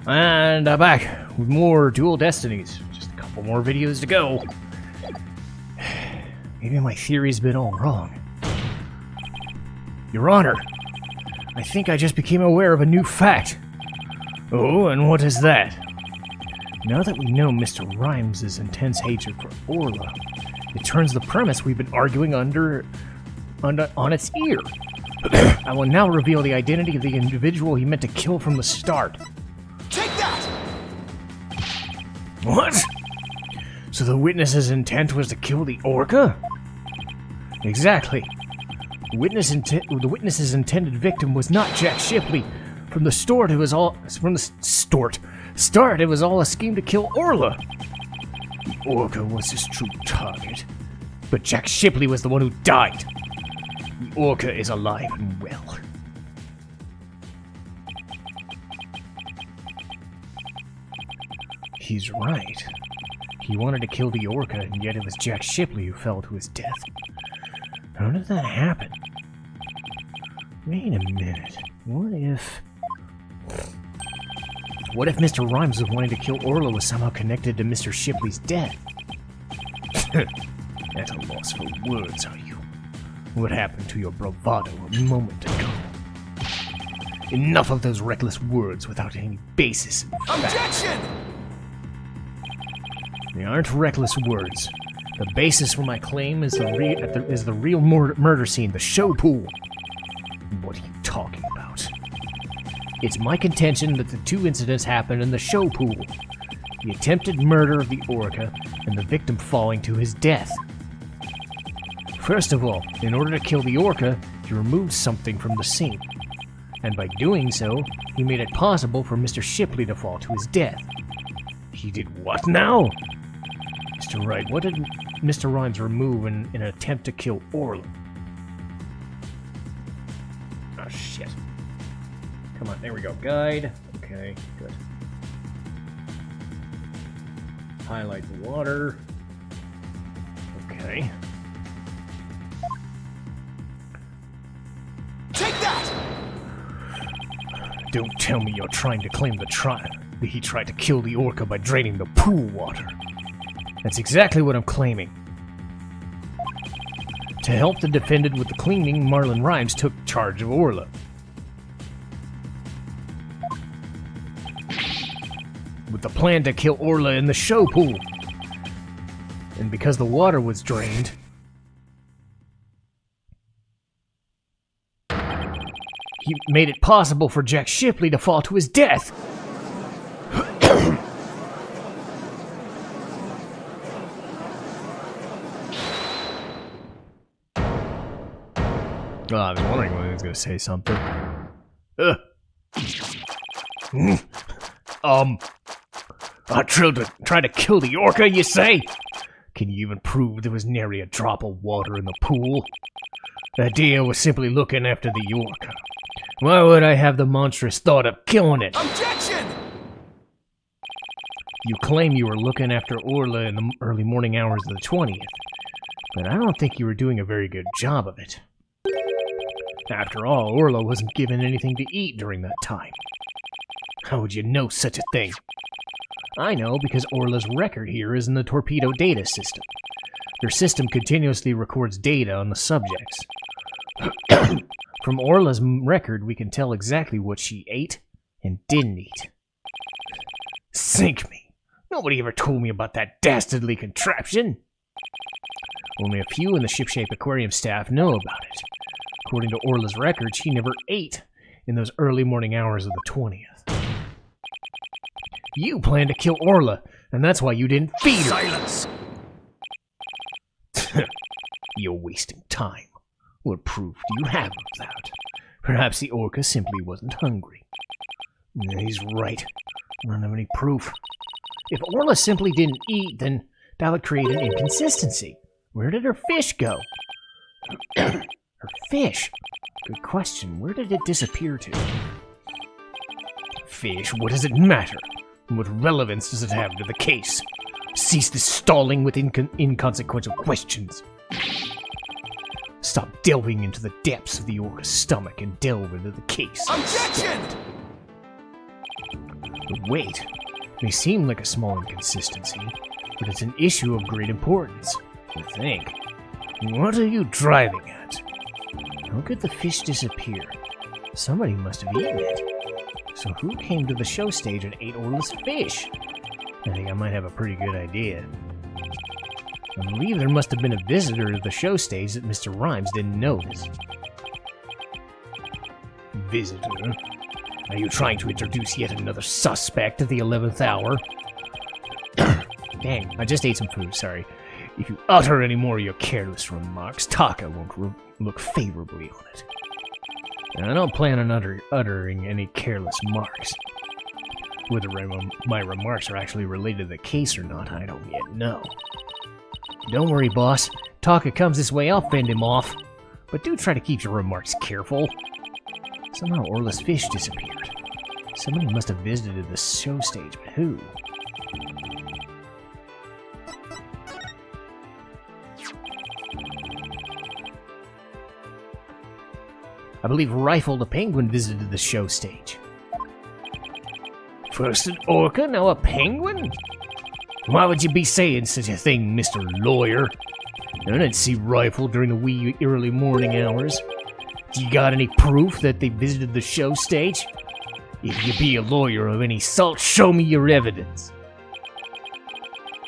And back with more Dual Destinies. Just a couple more videos to go. Maybe my theory's been all wrong. Your Honor, I think I just became aware of a new fact. Oh, and what is that? Now that we know Mr. Rhymes' intense hatred for Orla, it turns the premise we've been arguing on its ear. I will now reveal the identity of the individual he meant to kill from the start. Take that! What? So the witness's intent was to kill the Orca? Exactly. The witness's intended victim was not Jack Shipley. From the start, it was all a scheme to kill Orla. The Orca was his true target, but Jack Shipley was the one who died. The Orca is alive and well. He's right. He wanted to kill the Orca, and yet it was Jack Shipley who fell to his death. How did that happen? Wait a minute. What if Mr. Rhymes was wanting to kill Orla was somehow connected to Mr. Shipley's death? At a loss for words, are you? What happened to your bravado a moment ago? Enough of those reckless words without any basis in fact. Objection! They aren't reckless words. The basis for my claim is the real murder scene, the show pool. What are you talking about? It's my contention that the two incidents happened in the show pool. The attempted murder of the Orca and the victim falling to his death. First of all, in order to kill the Orca, he removed something from the scene. And by doing so, he made it possible for Mr. Shipley to fall to his death. He did what now? Mr. Wright, what did Mr. Rhymes remove in an attempt to kill Orla? Oh, shit. Come on, there we go. Guide. Okay, good. Highlight the water. Okay. Take that! Don't tell me you're trying to claim that he tried to kill the Orca by draining the pool water. That's exactly what I'm claiming. To help the defendant with the cleaning, Marlon Rhymes took charge of Orla. With the plan to kill Orla in the show pool. And because the water was drained, he made it possible for Jack Shipley to fall to his death. Oh, I was wondering when he was going to say something. I tried to kill the Orca, you say? Can you even prove there was nary a drop of water in the pool? The idea was simply looking after the Orca. Why would I have the monstrous thought of killing it? Objection! You claim you were looking after Orla in the early morning hours of the 20th, but I don't think you were doing a very good job of it. After all, Orla wasn't given anything to eat during that time. How would you know such a thing? I know because Orla's record here is in the torpedo data system. Their system continuously records data on the subjects. From Orla's record, we can tell exactly what she ate and didn't eat. Sink me! Nobody ever told me about that dastardly contraption! Only a few in the shipshape aquarium staff know about it. According to Orla's record, she never ate in those early morning hours of the 20th. You planned to kill Orla, and that's why you didn't feed her. Silence! You're wasting time. What proof do you have of that? Perhaps the Orca simply wasn't hungry. He's right. I don't have any proof. If Orla simply didn't eat, then that would create an inconsistency. Where did her fish go? Her fish? Good question. Where did it disappear to? Fish? What does it matter? And what relevance does it have to the case? Cease this stalling with inconsequential questions. Stop delving into the depths of the Orca's stomach and delve into the case. Objection! But wait, it may seem like a small inconsistency, but it's an issue of great importance. I think. What are you driving at? How could the fish disappear? Somebody must have eaten it. So who came to the show stage and ate Orla's fish? I think I might have a pretty good idea. I believe there must have been a visitor to the show stage that Mr. Rhymes didn't notice. Visitor? Are you trying to introduce yet another suspect at the 11th hour? Dang, I just ate some food, sorry. If you utter any more of your careless remarks, Taka won't look favorably on it. And I don't plan on uttering any careless marks. Whether my remarks are actually related to the case or not, I don't yet know. Don't worry, boss. Taka comes this way, I'll fend him off. But do try to keep your remarks careful. Somehow Orla's fish disappeared. Somebody must have visited the show stage, but who? I believe Rifle the Penguin visited the show stage. First an orca, now a penguin? Why would you be saying such a thing, Mr. Lawyer? I didn't see Rifle during the wee early morning hours. Do you got any proof that they visited the show stage? If you be a lawyer of any salt, show me your evidence.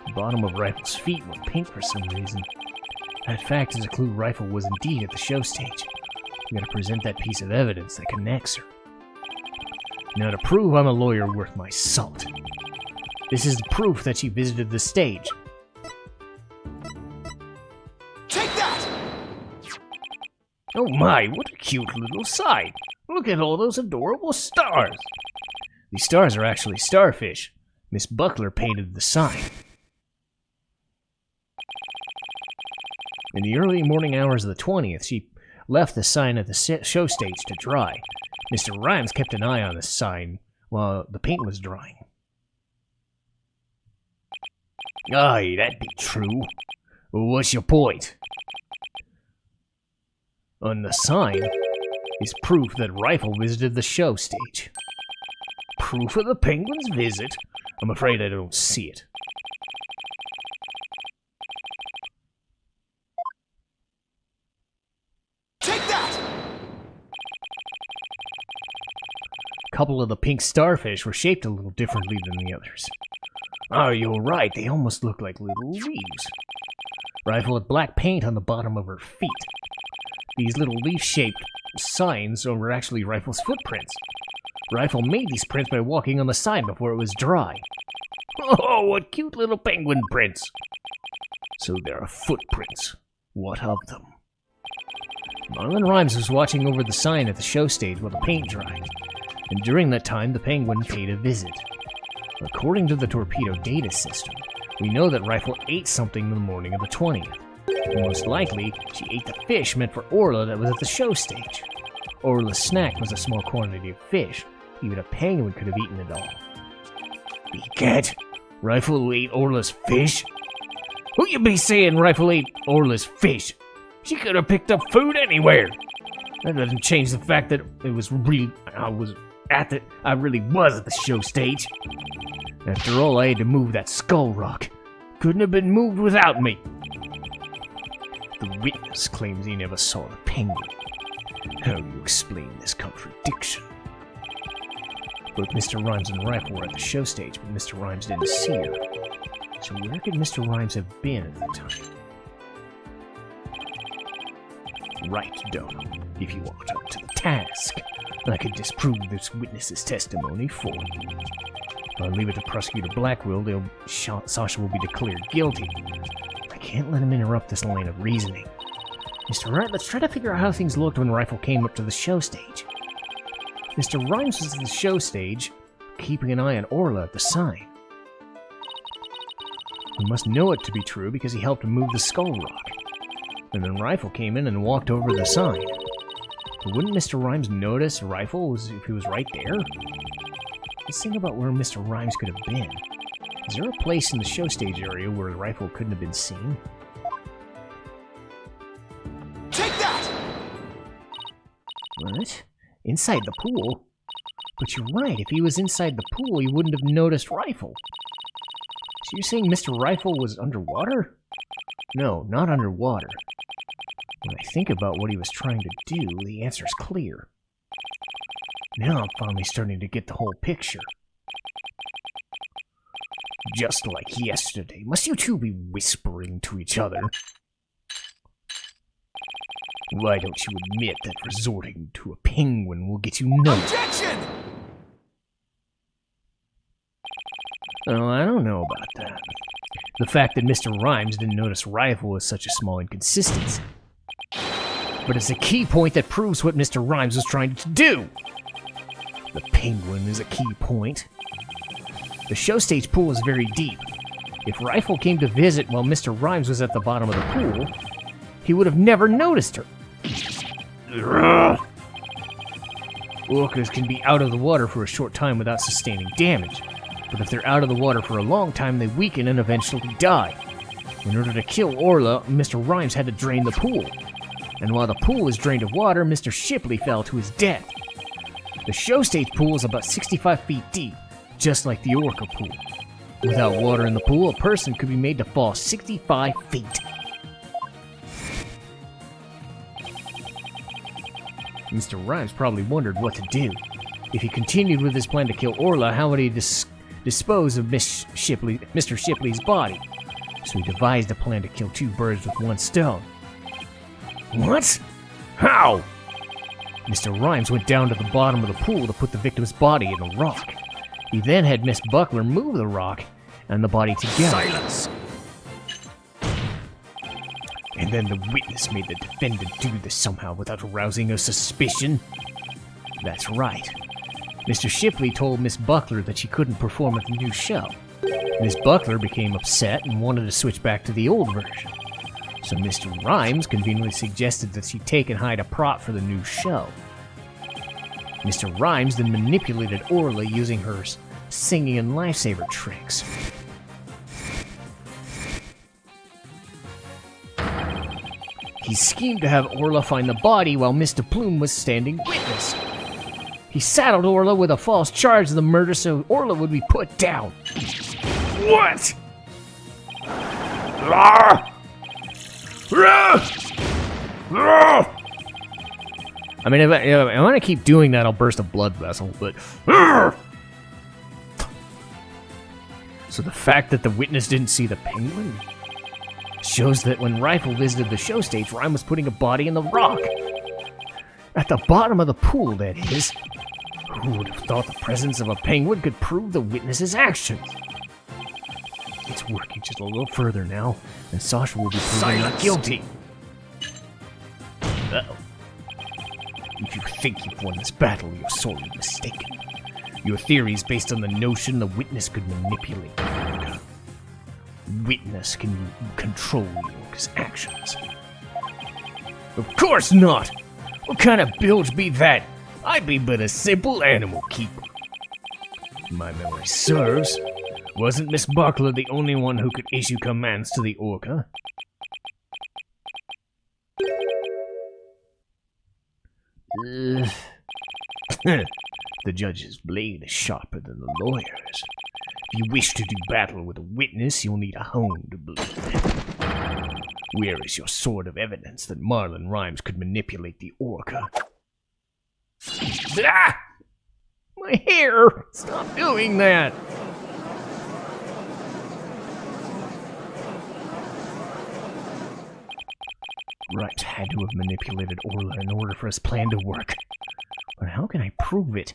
The bottom of Rifle's feet were pink for some reason. That fact is a clue Rifle was indeed at the show stage. You gotta present that piece of evidence that connects her. Now to prove I'm a lawyer worth my salt. This is the proof that she visited the stage. Take that! Oh my, what a cute little sight. Look at all those adorable stars. These stars are actually starfish. Miss Buckler painted the sign. In the early morning hours of the 20th, she left the sign at the show stage to dry. Mr. Rhymes kept an eye on the sign while the paint was drying. Aye, that be true. Well, what's your point? On the sign is proof that Rifle visited the show stage. Proof of the penguin's visit? I'm afraid I don't see it. A couple of the pink starfish were shaped a little differently than the others. Oh, you're right, they almost look like little leaves. Rifle had black paint on the bottom of her feet. These little leaf-shaped signs were actually Rifle's footprints. Rifle made these prints by walking on the sign before it was dry. Oh, what cute little penguin prints! So there are footprints. What of them? Marlon Rhymes was watching over the sign at the show stage while the paint dried. And during that time, the penguin paid a visit. According to the torpedo data system, we know that Rifle ate something the morning of the 20th. Most likely, she ate the fish meant for Orla that was at the show stage. Orla's snack was a small quantity of fish. Even a penguin could have eaten it all. Egad, Rifle ate Orla's fish? Who you be saying Rifle ate Orla's fish? She could have picked up food anywhere. That doesn't change the fact that I really was at the show stage. After all, I had to move that skull rock. Couldn't have been moved without me. The witness claims he never saw the penguin. How do you explain this contradiction? Both Mr. Rhymes and Rifle were at the show stage, but Mr. Rhymes didn't see her. So where could Mr. Rhymes have been at the time? Right, Dono. If you want up to the task, I could disprove this witness's testimony for you. I'll leave it to Prosecutor Blackwell. Sasha will be declared guilty. I can't let him interrupt this line of reasoning. Mr. Wright, let's try to figure out how things looked when Rifle came up to the show stage. Mr. Rhymes was at the show stage, keeping an eye on Orla at the sign. He must know it to be true because he helped move the skull rock. And then Rifle came in and walked over the sign. But wouldn't Mr. Rhymes notice Rifle if he was right there? Let's think about where Mr. Rhymes could have been. Is there a place in the show stage area where Rifle couldn't have been seen? Take that! What? Inside the pool? But you're right, if he was inside the pool, he wouldn't have noticed Rifle. So you're saying Mr. Rifle was underwater? No, not underwater. When I think about what he was trying to do, the answer's clear. Now I'm finally starting to get the whole picture. Just like yesterday, must you two be whispering to each other? Why don't you admit that resorting to a penguin will get you nowhere? Objection! Oh, I don't know about that. The fact that Mr. Rhymes didn't notice Rifle is such a small inconsistency. But it's a key point that proves what Mr. Rhymes was trying to do. The penguin is a key point. The show stage pool is very deep. If Rifle came to visit while Mr. Rhymes was at the bottom of the pool, he would have never noticed her. Orcas can be out of the water for a short time without sustaining damage, but if they're out of the water for a long time, they weaken and eventually die. In order to kill Orla, Mr. Rhymes had to drain the pool. And while the pool was drained of water, Mr. Shipley fell to his death. The show stage pool is about 65 feet deep, just like the Orca pool. Without water in the pool, a person could be made to fall 65 feet. Mr. Rhymes probably wondered what to do. If he continued with his plan to kill Orla, how would he dispose of Mr. Shipley's body? So he devised a plan to kill two birds with one stone. What? How? Mr. Rhymes went down to the bottom of the pool to put the victim's body in a rock. He then had Miss Buckler move the rock and the body together. Silence! And then the witness made the defendant do this somehow without arousing a suspicion? That's right. Mr. Shipley told Miss Buckler that she couldn't perform at the new show. Miss Buckler became upset and wanted to switch back to the old version. So Mr. Rhymes conveniently suggested that she take and hide a prop for the new show. Mr. Rhymes then manipulated Orla using her singing and lifesaver tricks. He schemed to have Orla find the body while Mr. Plume was standing witness. He saddled Orla with a false charge of the murder so Orla would be put down. What? I mean, if I want to keep doing that, I'll burst a blood vessel, but... So the fact that the witness didn't see the penguin shows that when Rifle visited the show stage, Rhyme was putting a body in the rock. At the bottom of the pool, that is. Who would have thought the presence of a penguin could prove the witness's actions? It's working just a little further now, and Sasha will be proven not guilty. Uh-oh. If you think you've won this battle, you're sorely mistaken. Your theory is based on the notion the witness could manipulate the orca. Witness can control the orca's actions. Of course not! What kind of bilge be that? I be but a simple animal keeper. My memory serves. Wasn't Miss Buckler the only one who could issue commands to the orca? The judge's blade is sharper than the lawyer's. If you wish to do battle with a witness, you'll need a honed blade. Where is your sword of evidence that Marlon Rhymes could manipulate the orca? Ah! My hair! Stop doing that! Right, had to have manipulated Orla in order for his plan to work. But how can I prove it?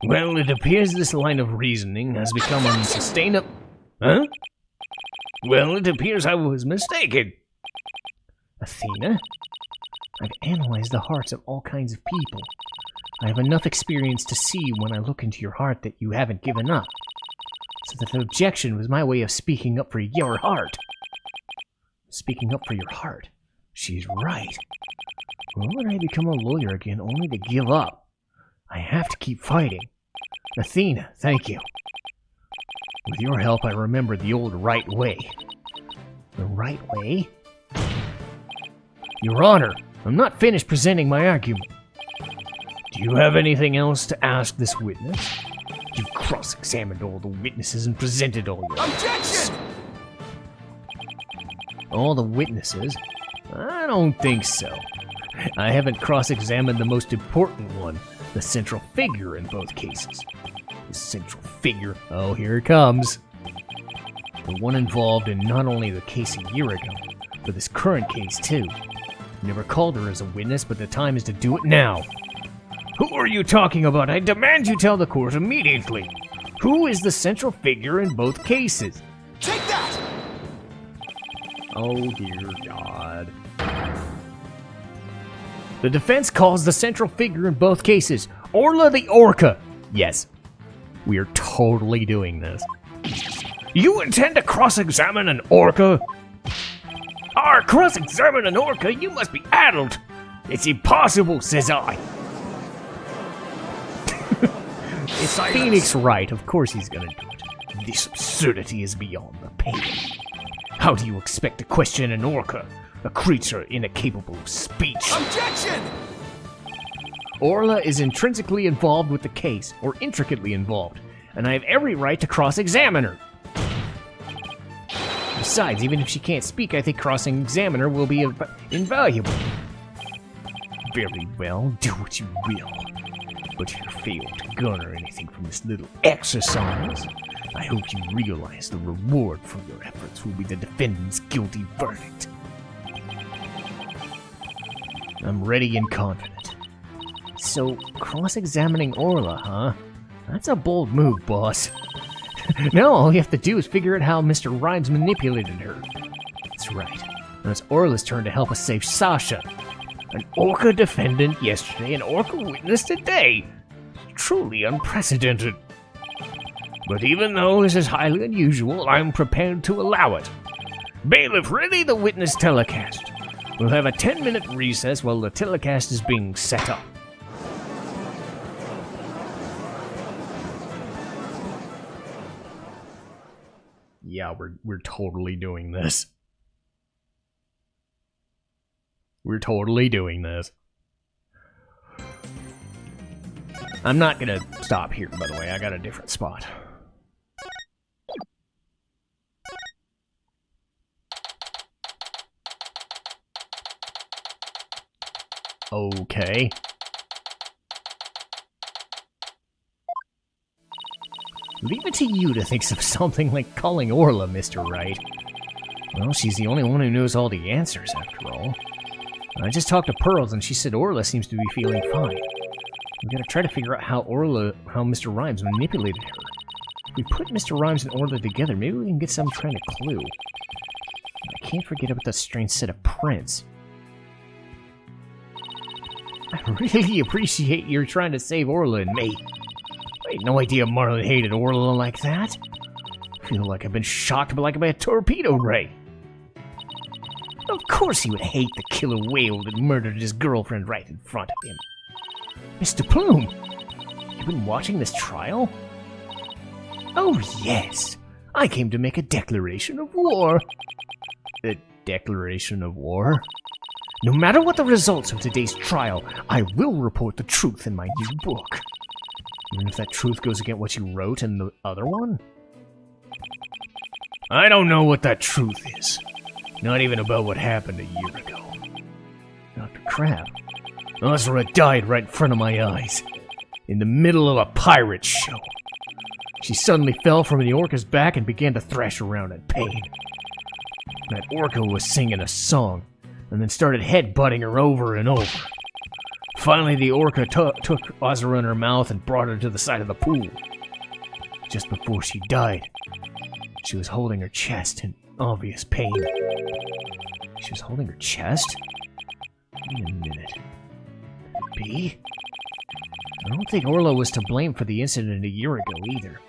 Well, it appears this line of reasoning has become unsustainable. Huh? Well, it appears I was mistaken. Athena? I've analyzed the hearts of all kinds of people. I have enough experience to see when I look into your heart that you haven't given up. So that the objection was my way of speaking up for your heart. Speaking up for your heart. She's right. Why would I become a lawyer again only to give up? I have to keep fighting. Athena, thank you. With your help, I remembered the old right way. The right way? Your Honor, I'm not finished presenting my argument. Do you have anything else to ask this witness? You've cross-examined all the witnesses and presented all your... Objection! All the witnesses? I don't think so. I haven't cross-examined the most important one, the central figure in both cases. The central figure... Oh, here it comes. The one involved in not only the case a year ago, but this current case too. Never called her as a witness, but the time is to do it now. Who are you talking about? I demand you tell the court immediately. Who is the central figure in both cases? Take that! Oh dear God. The defense calls the central figure in both cases Orla the Orca. Yes, we are totally doing this. You intend to cross-examine an orca? Cross-examine an orca? You must be addled. It's impossible, says I. It's Phoenix Wright. Of course he's gonna do it. This absurdity is beyond the pale. How do you expect to question an orca, a creature incapable of speech? Objection! Orla is intrinsically involved with the case, or intricately involved, and I have every right to cross-examine her. Besides, even if she can't speak, I think cross-examine her will be invaluable. Very well, do what you will. But if you fail to garner anything from this little exercise, I hope you realize the reward for your efforts will be the defendant's guilty verdict. I'm ready and confident. So, cross-examining Orla, huh? That's a bold move, boss. Now all you have to do is figure out how Mr. Rhymes manipulated her. That's right. Now it's Orla's turn to help us save Sasha. An orca defendant yesterday, an orca witness today. Truly unprecedented. But even though this is highly unusual, I'm prepared to allow it. Bailiff, ready the witness telecast. We'll have a 10-minute recess while the telecast is being set up. Yeah, we're totally doing this. We're totally doing this. I'm not gonna stop here, by the way. I got a different spot. Okay. Leave it to you to think of something like calling Orla, Mr. Wright. Well, she's the only one who knows all the answers, after all. I just talked to Pearls, and she said Orla seems to be feeling fine. We gotta try to figure out how Mr. Rhymes manipulated her. If we put Mr. Rhymes and Orla together, maybe we can get some kind of clue. I can't forget about that strange set of prints. I really appreciate your trying to save Orla and me. I had no idea Marlon hated Orla like that. I feel like I've been shocked by a torpedo ray. Of course he would hate the killer whale that murdered his girlfriend right in front of him. Mr. Plume, you've been watching this trial? Oh yes, I came to make a declaration of war. A declaration of war? No matter what the results of today's trial, I will report the truth in my new book. Even if that truth goes against what you wrote in the other one? I don't know what that truth is. Not even about what happened a year ago. Dr. Crab. Ozra died right in front of my eyes. In the middle of a pirate show. She suddenly fell from the orca's back and began to thrash around in pain. That orca was singing a song, and then started headbutting her over and over. Finally, the orca took Ozra in her mouth and brought her to the side of the pool. Just before she died, she was holding her chest in obvious pain. She was holding her chest? Wait a minute. Could it be? I don't think Orla was to blame for the incident a year ago either.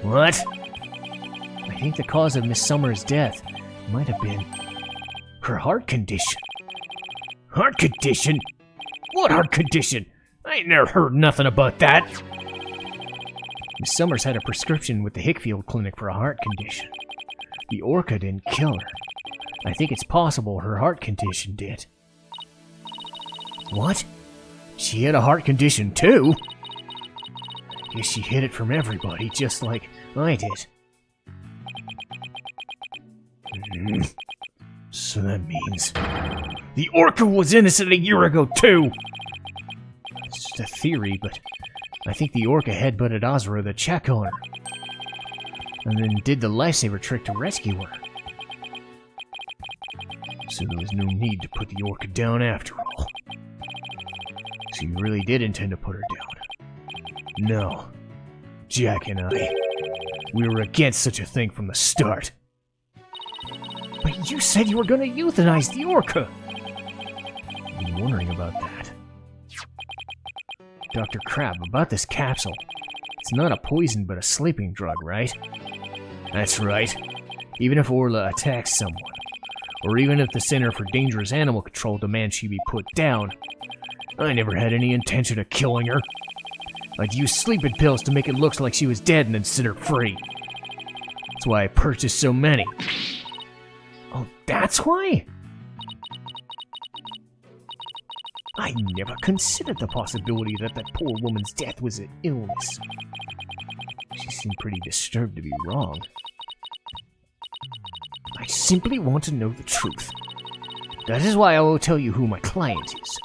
What? I think the cause of Miss Summer's death might have been her heart condition. Heart condition? What heart condition? I ain't never heard nothing about that. Miss Summers had a prescription with the Hickfield Clinic for a heart condition. The orca didn't kill her. I think it's possible her heart condition did. What? She had a heart condition too. Guess she hid it from everybody, just like I did. So that means the orca was innocent a year ago too. It's just a theory, but I think the orca headbutted Azra, the check on her, and then did the lifesaver trick to rescue her. So there was no need to put the orca down after all. So you really did intend to put her down? No. Jack and I, we were against such a thing from the start. But you said you were going to euthanize the orca! I've been wondering about that. Dr. Crab, about this capsule. It's not a poison, but a sleeping drug, right? That's right. Even if Orla attacks someone, or even if the Center for Dangerous Animal Control demands she be put down, I never had any intention of killing her. I'd use sleeping pills to make it look like she was dead and then set her free. That's why I purchased so many. Oh, that's why? I never considered the possibility that that poor woman's death was an illness. She seemed pretty disturbed to be wrong. I simply want to know the truth. That is why I will tell you who my client is.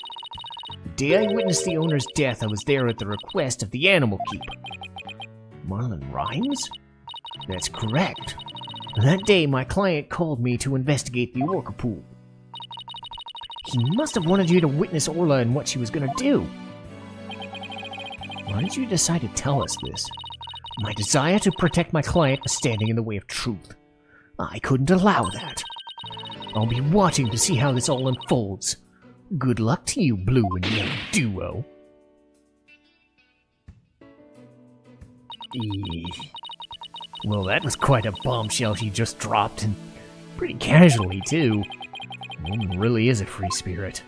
The day I witnessed the owner's death, I was there at the request of the animal keeper. Marlon Rhymes? That's correct. That day, my client called me to investigate the orca pool. He must have wanted you to witness Orla and what she was going to do. Why did you decide to tell us this? My desire to protect my client was standing in the way of truth. I couldn't allow that. I'll be watching to see how this all unfolds. Good luck to you, Blue and Yellow duo. Well, that was quite a bombshell she just dropped, and pretty casually, too. The woman really is a free spirit.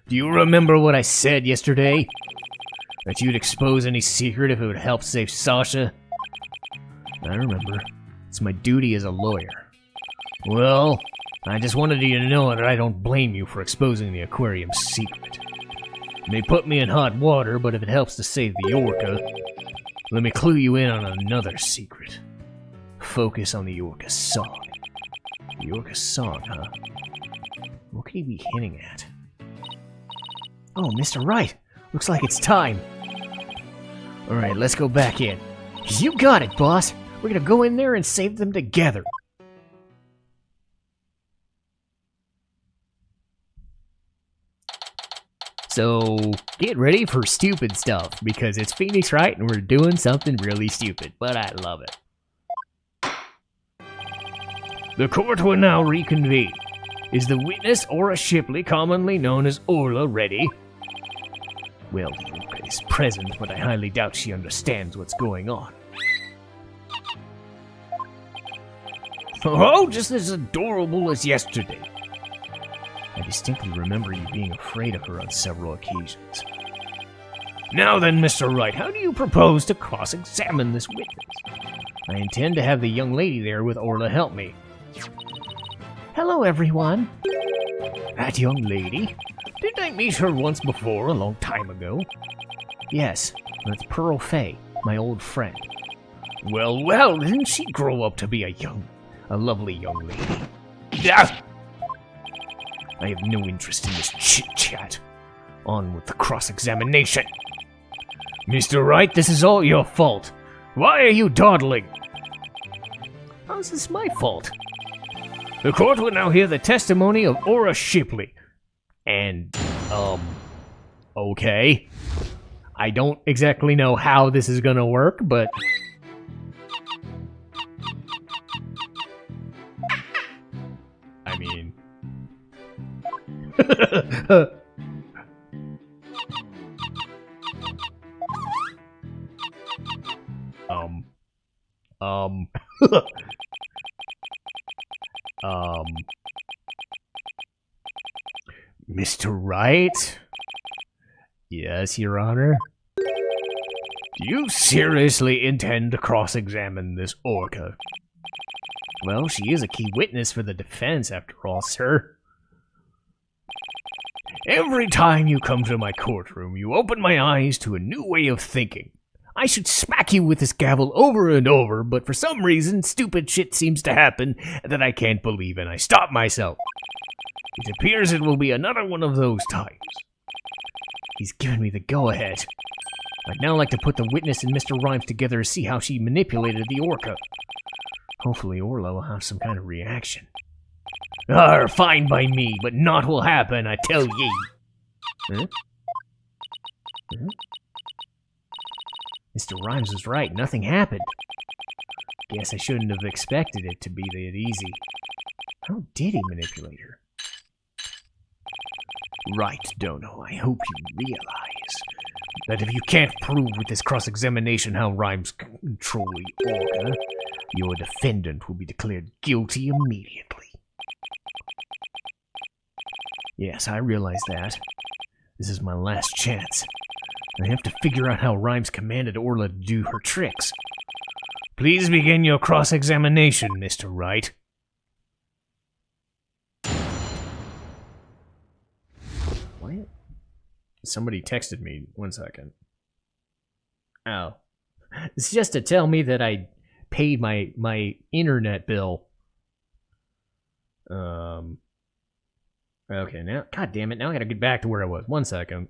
Do you remember what I said yesterday? That you'd expose any secret if it would help save Sasha? I remember. It's my duty as a lawyer. Well, I just wanted you to know that I don't blame you for exposing the aquarium's secret. It may put me in hot water, but if it helps to save the orca, let me clue you in on another secret. Focus on the orca song. The orca song, huh? What could he be hinting at? Oh, Mr. Wright! Looks like it's time. Alright, let's go back in. You got it, boss! We're gonna go in there and save them together. So, get ready for stupid stuff, because it's Phoenix Wright and we're doing something really stupid, but I love it. The court will now reconvene. Is the witness Aura Shipley, commonly known as Orla, ready? Well, the orca is present, but I highly doubt she understands what's going on. Oh, just as adorable as yesterday. I distinctly remember you being afraid of her on several occasions. Now then, Mr. Wright, how do you propose to cross-examine this witness? I intend to have the young lady there with Orla help me. Hello, everyone. That young lady? Didn't I meet her once before, a long time ago? Yes, that's Pearl Fay, my old friend. Well, didn't she grow up to be a lovely young lady? Ah! I have no interest in this chit-chat. On with the cross-examination. Mr. Wright, this is all your fault. Why are you dawdling? How is this my fault? The court will now hear the testimony of Aura Shipley. And, okay. I don't exactly know how this is gonna work, but... I mean... Mr. Wright? Yes, Your Honor? Do you seriously intend to cross-examine this orca? Well, she is a key witness for the defense, after all, sir. Every time you come to my courtroom, you open my eyes to a new way of thinking. I should smack you with this gavel over and over, but for some reason, stupid shit seems to happen that I can't believe, and I stop myself. It appears it will be another one of those times. He's given me the go-ahead. I'd now like to put the witness and Mr. Rhymes together to see how she manipulated the orca. Hopefully Orla will have some kind of reaction. Fine by me, but naught will happen, I tell ye. Huh? Huh? Mr. Rhymes was right, nothing happened. Guess I shouldn't have expected it to be that easy. How did he manipulate her? Right, Dono, I hope you realize that if you can't prove with this cross-examination how Rhymes control the orca, your defendant will be declared guilty immediately. Yes, I realize that. This is my last chance. I have to figure out how Rhymes commanded Orla to do her tricks. Please begin your cross-examination, Mr. Wright. What? Somebody texted me. 1 second. Oh. It's just to tell me that I paid my internet bill. Okay, now, god damn it, now I gotta get back to where I was. 1 second.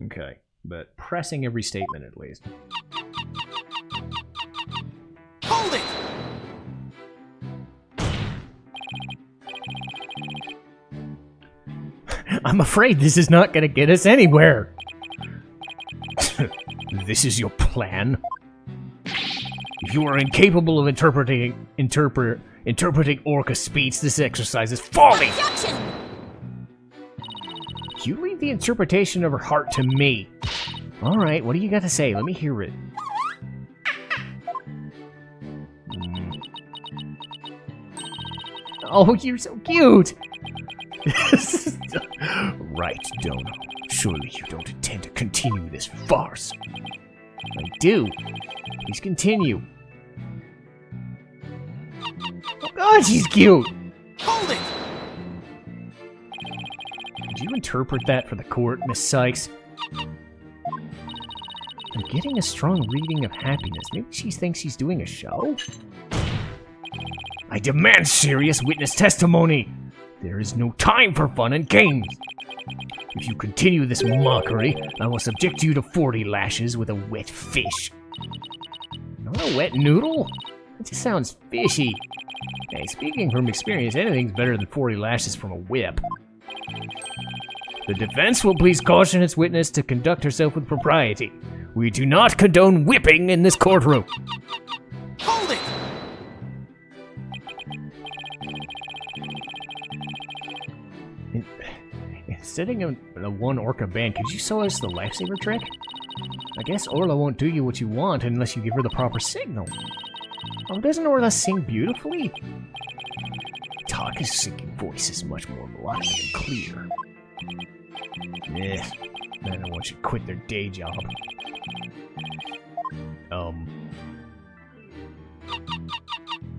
Okay, but pressing every statement at least. Hold it! I'm afraid this is not gonna get us anywhere. This is your plan? If you are incapable of interpreting orca speech, this exercise is folly! Objection! You leave the interpretation of her heart to me. Alright, what do you got to say? Let me hear it. Oh, you're so cute! Right, Dono. Surely you don't intend to continue this farce. I do. Please continue. Oh god, she's cute! Hold it! Did you interpret that for the court, Miss Sykes? I'm getting a strong reading of happiness. Maybe she thinks she's doing a show? I demand serious witness testimony! There is no time for fun and games! If you continue this mockery, I will subject you to 40 lashes with a wet fish. Not a wet noodle? That just sounds fishy. Hey, speaking from experience, anything's better than 40 lashes from a whip. The defense will please caution its witness to conduct herself with propriety. We do not condone whipping in this courtroom. Hold it! Instead of a one orca band, could you show us the lifesaver trick? I guess Orla won't do you what you want unless you give her the proper signal. Oh, doesn't Orla sing beautifully? Taka's singing voice is much more melodic and clear. I don't want you to quit their day job.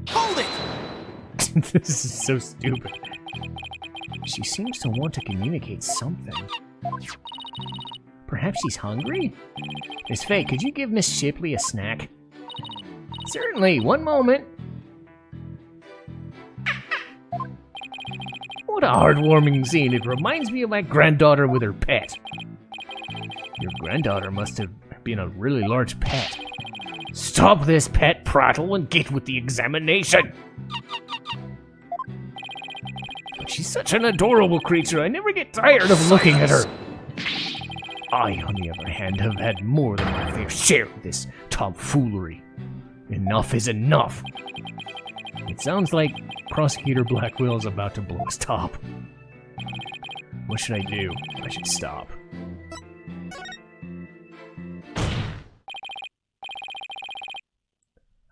Hold it! This is so stupid. She seems to want to communicate something. Perhaps she's hungry? Miss Faye, could you give Miss Shipley a snack? Certainly, one moment. What a heartwarming scene. It reminds me of my granddaughter with her pet. Your granddaughter must have been a really large pet. Stop this pet prattle and get with the examination! But she's such an adorable creature, I never get tired of looking at her. I, on the other hand, have had more than my fair share of this tomfoolery. Enough is enough. It sounds like Prosecutor Blackwell is about to blow his top. What should I do? I should stop.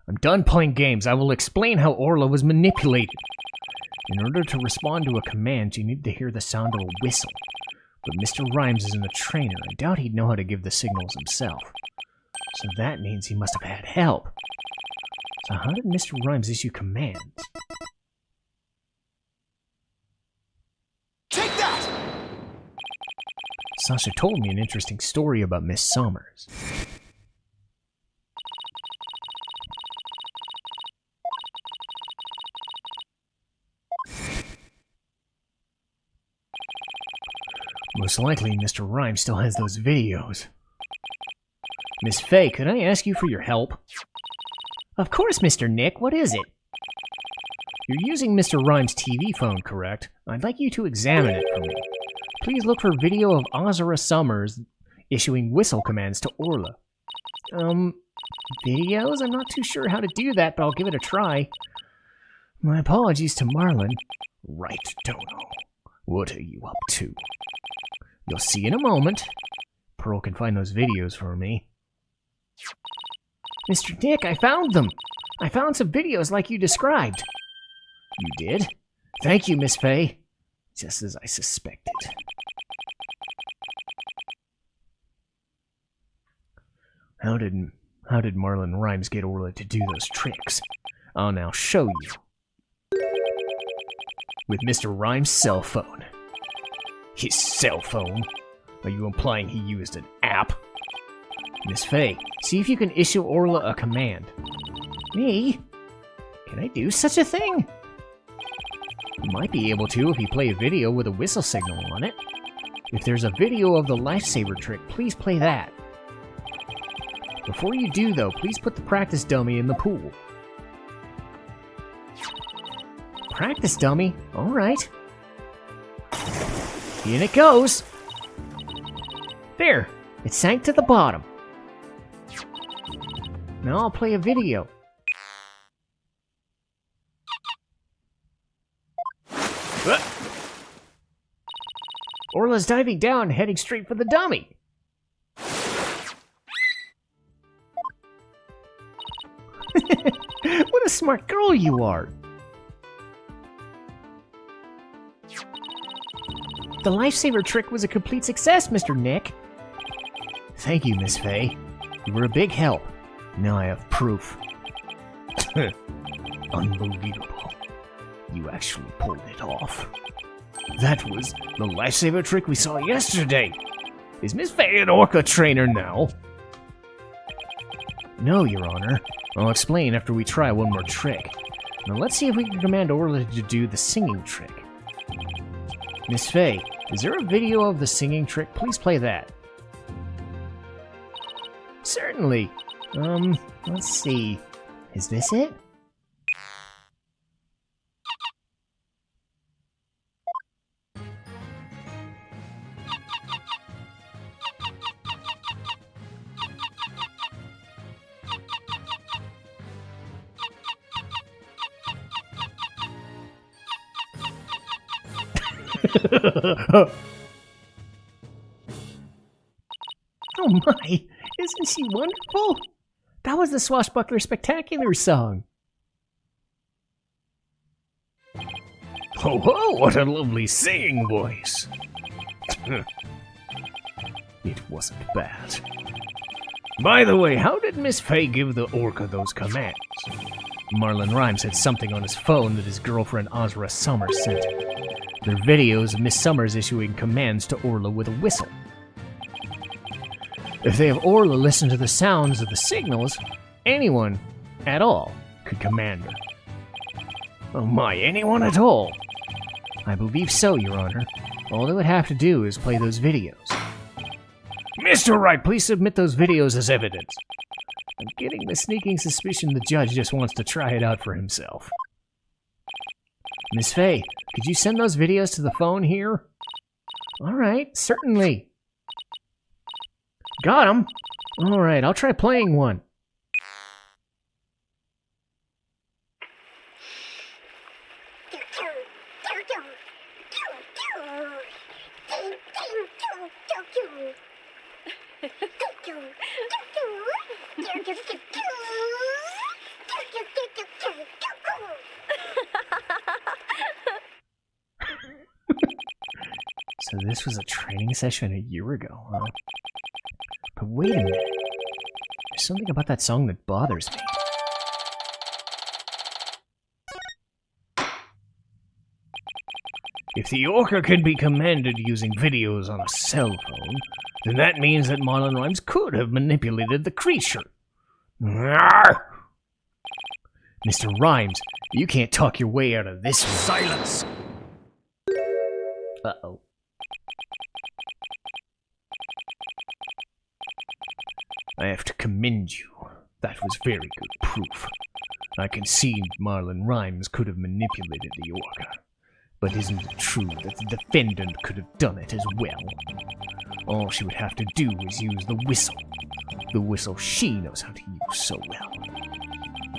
I'm done playing games. I will explain how Orla was manipulated. In order to respond to a command, you need to hear the sound of a whistle. But Mr. Rhymes isn't a trainer. I doubt he'd know how to give the signals himself. So that means he must have had help. So how did Mr. Rhymes issue commands? Take that! Sasha told me an interesting story about Miss Summers. Most likely, Mr. Rhyme still has those videos. Miss Faye, could I ask you for your help? Of course, Mr. Nick. What is it? You're using Mr. Rhyme's TV phone, correct? I'd like you to examine it for me. Please look for video of Azura Summers issuing whistle commands to Orla. Videos? I'm not too sure how to do that, but I'll give it a try. My apologies to Marlon. Right, Dono. What are you up to? You'll see in a moment. Pearl can find those videos for me. Mr. Nick, I found them! I found some videos like you described. You did? Thank you, Miss Faye. Just as I suspected. How did Marlon Rhymes get Orla to do those tricks? I'll now show you. With Mr. Rhymes' cell phone. His cell phone? Are you implying he used an app? Miss Faye, see if you can issue Orla a command. Me? Can I do such a thing? You might be able to if you play a video with a whistle signal on it. If there's a video of the lifesaver trick, please play that. Before you do, though, please put the practice dummy in the pool. Practice dummy? Alright. In it goes! There! It sank to the bottom. Now I'll play a video. Orla's diving down, heading straight for the dummy. What a smart girl you are. The lifesaver trick was a complete success, Mr. Nick. Thank you, Miss Faye. You were a big help. Now I have proof. Unbelievable. You actually pulled it off. That was the lifesaver trick we saw yesterday. Is Miss Faye an orca trainer now? No, Your Honor. I'll explain after we try one more trick. Now let's see if we can command Orla to do the singing trick. Miss Faye, is there a video of the singing trick? Please play that. Certainly. Let's see. Is this it? Oh my, isn't she wonderful? That was the Swashbuckler Spectacular song. Ho ho, what a lovely singing voice. It wasn't bad. By the way, how did Miss Faye give the orca those commands? Marlon Rhymes had something on his phone that his girlfriend Azura Summers sent him. They're videos of Miss Summers issuing commands to Orla with a whistle. If they have Orla listen to the sounds of the signals, anyone at all could command her. Oh my, anyone at all? I believe so, Your Honor. All they would have to do is play those videos. Mr. Wright, please submit those videos as evidence. I'm getting the sneaking suspicion the judge just wants to try it out for himself. Miss Faye, could you send those videos to the phone here? All right, certainly. Got 'em. All right, I'll try playing one. So this was a training session a year ago, huh? But wait a minute. There's something about that song that bothers me. If the Orca can be commanded using videos on a cell phone, then that means that Marlon Rhymes could have manipulated the creature. Mr. Rhymes, you can't talk your way out of this one. Silence! Uh-oh. I have to commend you. That was very good proof. I concede Marlon Rhymes could have manipulated the Orca. But isn't it true that the defendant could have done it as well? All she would have to do is use the whistle. The whistle she knows how to use so well.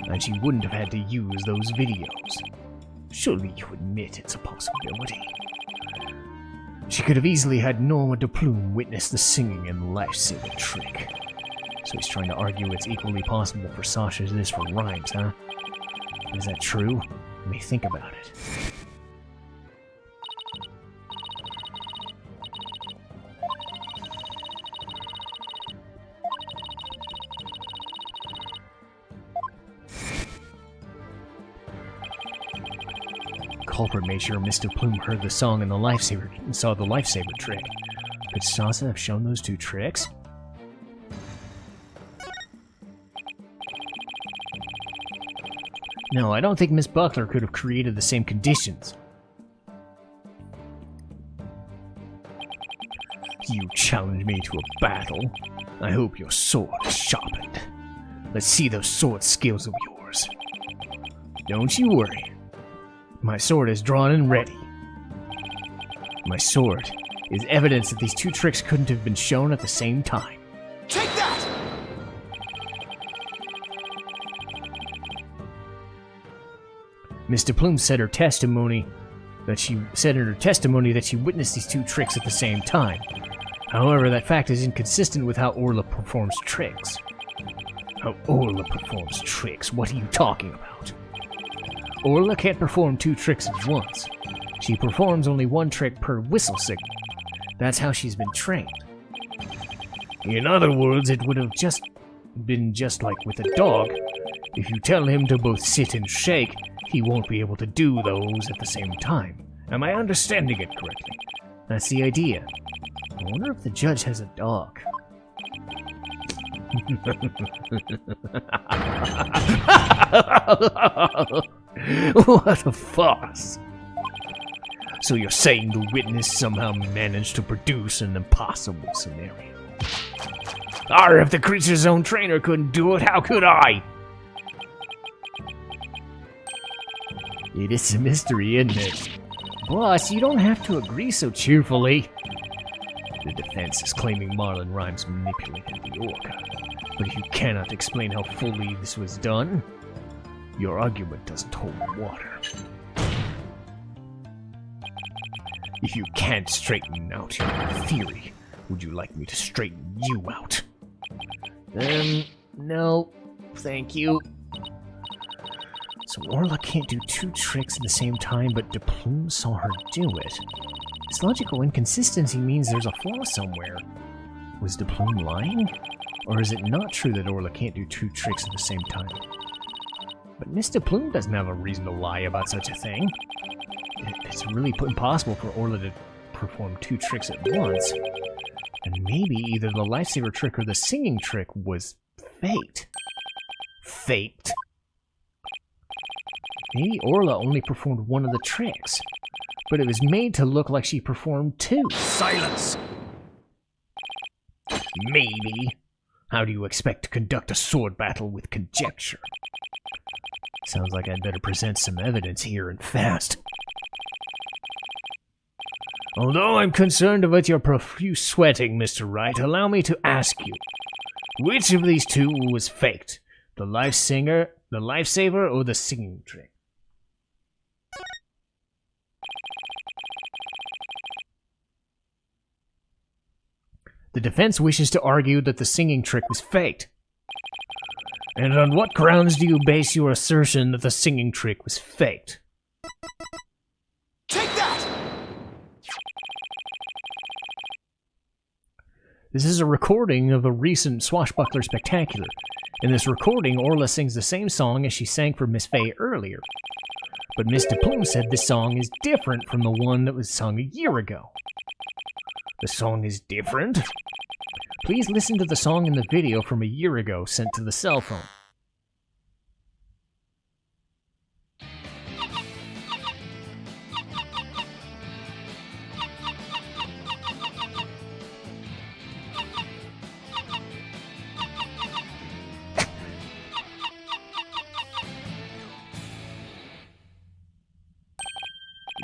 And she wouldn't have had to use those videos. Surely you admit it's a possibility. She could have easily had Norma de Plume witness the singing and the lifesaver trick. So he's trying to argue it's equally possible for Sasha as it is for Rhymes, huh? Is that true? Let me think about it. Culprit made sure Miss de Plume heard the song and the lifesaver and saw the lifesaver trick. Could Sasa have shown those two tricks? No, I don't think Miss Buckler could have created the same conditions. You challenge me to a battle. I hope your sword is sharpened. Let's see those sword skills of yours. Don't you worry. My sword is drawn and ready. My sword is evidence that these two tricks couldn't have been shown at the same time. Take that! Miss de Plume said in her testimony that she witnessed these two tricks at the same time. However, that fact is inconsistent with how Orla performs tricks. How Orla performs tricks? What are you talking about? Orla can't perform two tricks at once. She performs only one trick per whistle signal. That's how she's been trained. In other words, it would have been just like with a dog. If you tell him to both sit and shake, he won't be able to do those at the same time. Am I understanding it correctly? That's the idea. I wonder if the judge has a dog. What a farce! So you're saying the witness somehow managed to produce an impossible scenario? Or if the creature's own trainer couldn't do it, how could I? It is a mystery, isn't it? Boss, you don't have to agree so cheerfully. The defense is claiming Marlon Rhymes manipulated the Orca. But if you cannot explain how fully this was done, your argument doesn't hold water. If you can't straighten out your theory, would you like me to straighten you out? No. Thank you. So Orla can't do two tricks at the same time, but de Plume saw her do it. This logical inconsistency means there's a flaw somewhere. Was de Plume lying? Or is it not true that Orla can't do two tricks at the same time? But Miss de Plume doesn't have a reason to lie about such a thing. It's really impossible for Orla to perform two tricks at once. And maybe either the lifesaver trick or the singing trick was faked. Faked? Maybe Orla only performed one of the tricks, but it was made to look like she performed two. Silence! Maybe. How do you expect to conduct a sword battle with conjecture? Sounds like I'd better present some evidence here and fast. Although I'm concerned about your profuse sweating, Mr. Wright, allow me to ask you, which of these two was faked? The lifesaver, or the singing trick? The defense wishes to argue that the singing trick was faked. And on what grounds do you base your assertion that the singing trick was faked? Take that! This is a recording of a recent Swashbuckler Spectacular. In this recording, Orla sings the same song as she sang for Miss Faye earlier. But Mr. Plume said the song is different from the one that was sung a year ago. The song is different? Please listen to the song in the video from a year ago sent to the cell phone.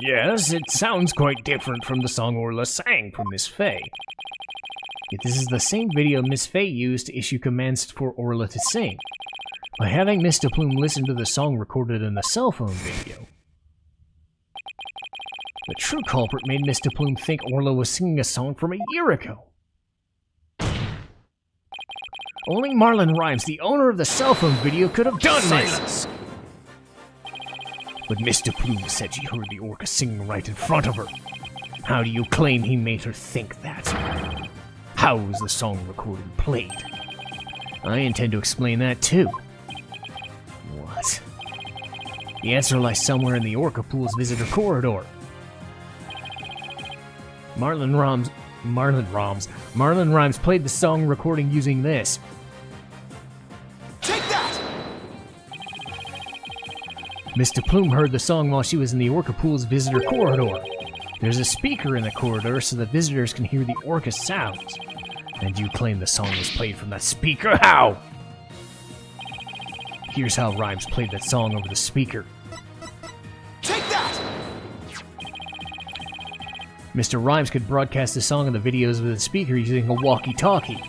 Yes, it sounds quite different from the song Orla sang from Miss Faye. Yet this is the same video Miss Faye used to issue commands for Orla to sing. By having Mr. Plume listen to the song recorded in the cell phone video, the true culprit made Mr. Plume think Orla was singing a song from a year ago. Only Marlon Rhymes, the owner of the cell phone video, could have done this! But Mr. Plume said she heard the orca singing right in front of her. How do you claim he made her think that? How was the song recording played? I intend to explain that too. What? The answer lies somewhere in the orca pool's visitor corridor. Marlon Rhymes played the song recording using this. Take that! Mr. Plume heard the song while she was in the orca pool's visitor corridor. There's a speaker in the corridor so the visitors can hear the orca sounds. And you claim the song was played from that speaker? How? Here's how Rhymes played that song over the speaker. Take that! Mr. Rhymes could broadcast the song and the videos with the speaker using a walkie-talkie.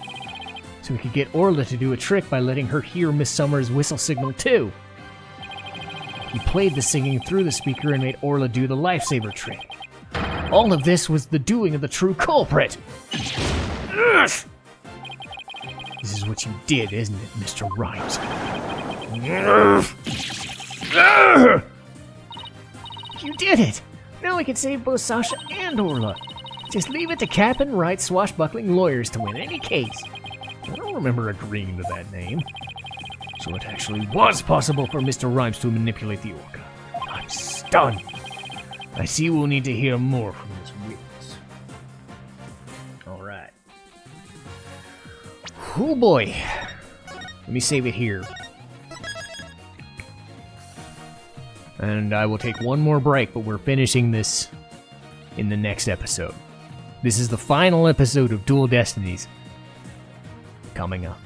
So he could get Orla to do a trick by letting her hear Miss Summer's whistle signal too. He played the singing through the speaker and made Orla do the lifesaver trick. All of this was the doing of the true culprit. Ugh! This is what you did, isn't it, Mr. Rhymes? Ugh! You did it! Now we can save both Sasha and Orla. Just leave it to Cap and Wright's swashbuckling lawyers to win any case. I don't remember agreeing to that name. So it actually was possible for Mr. Rhymes to manipulate the orca. I'm stunned. I see we'll need to hear more from this witness. Alright. Oh boy. Let me save it here. And I will take one more break, but we're finishing this in the next episode. This is the final episode of Dual Destinies. Coming up.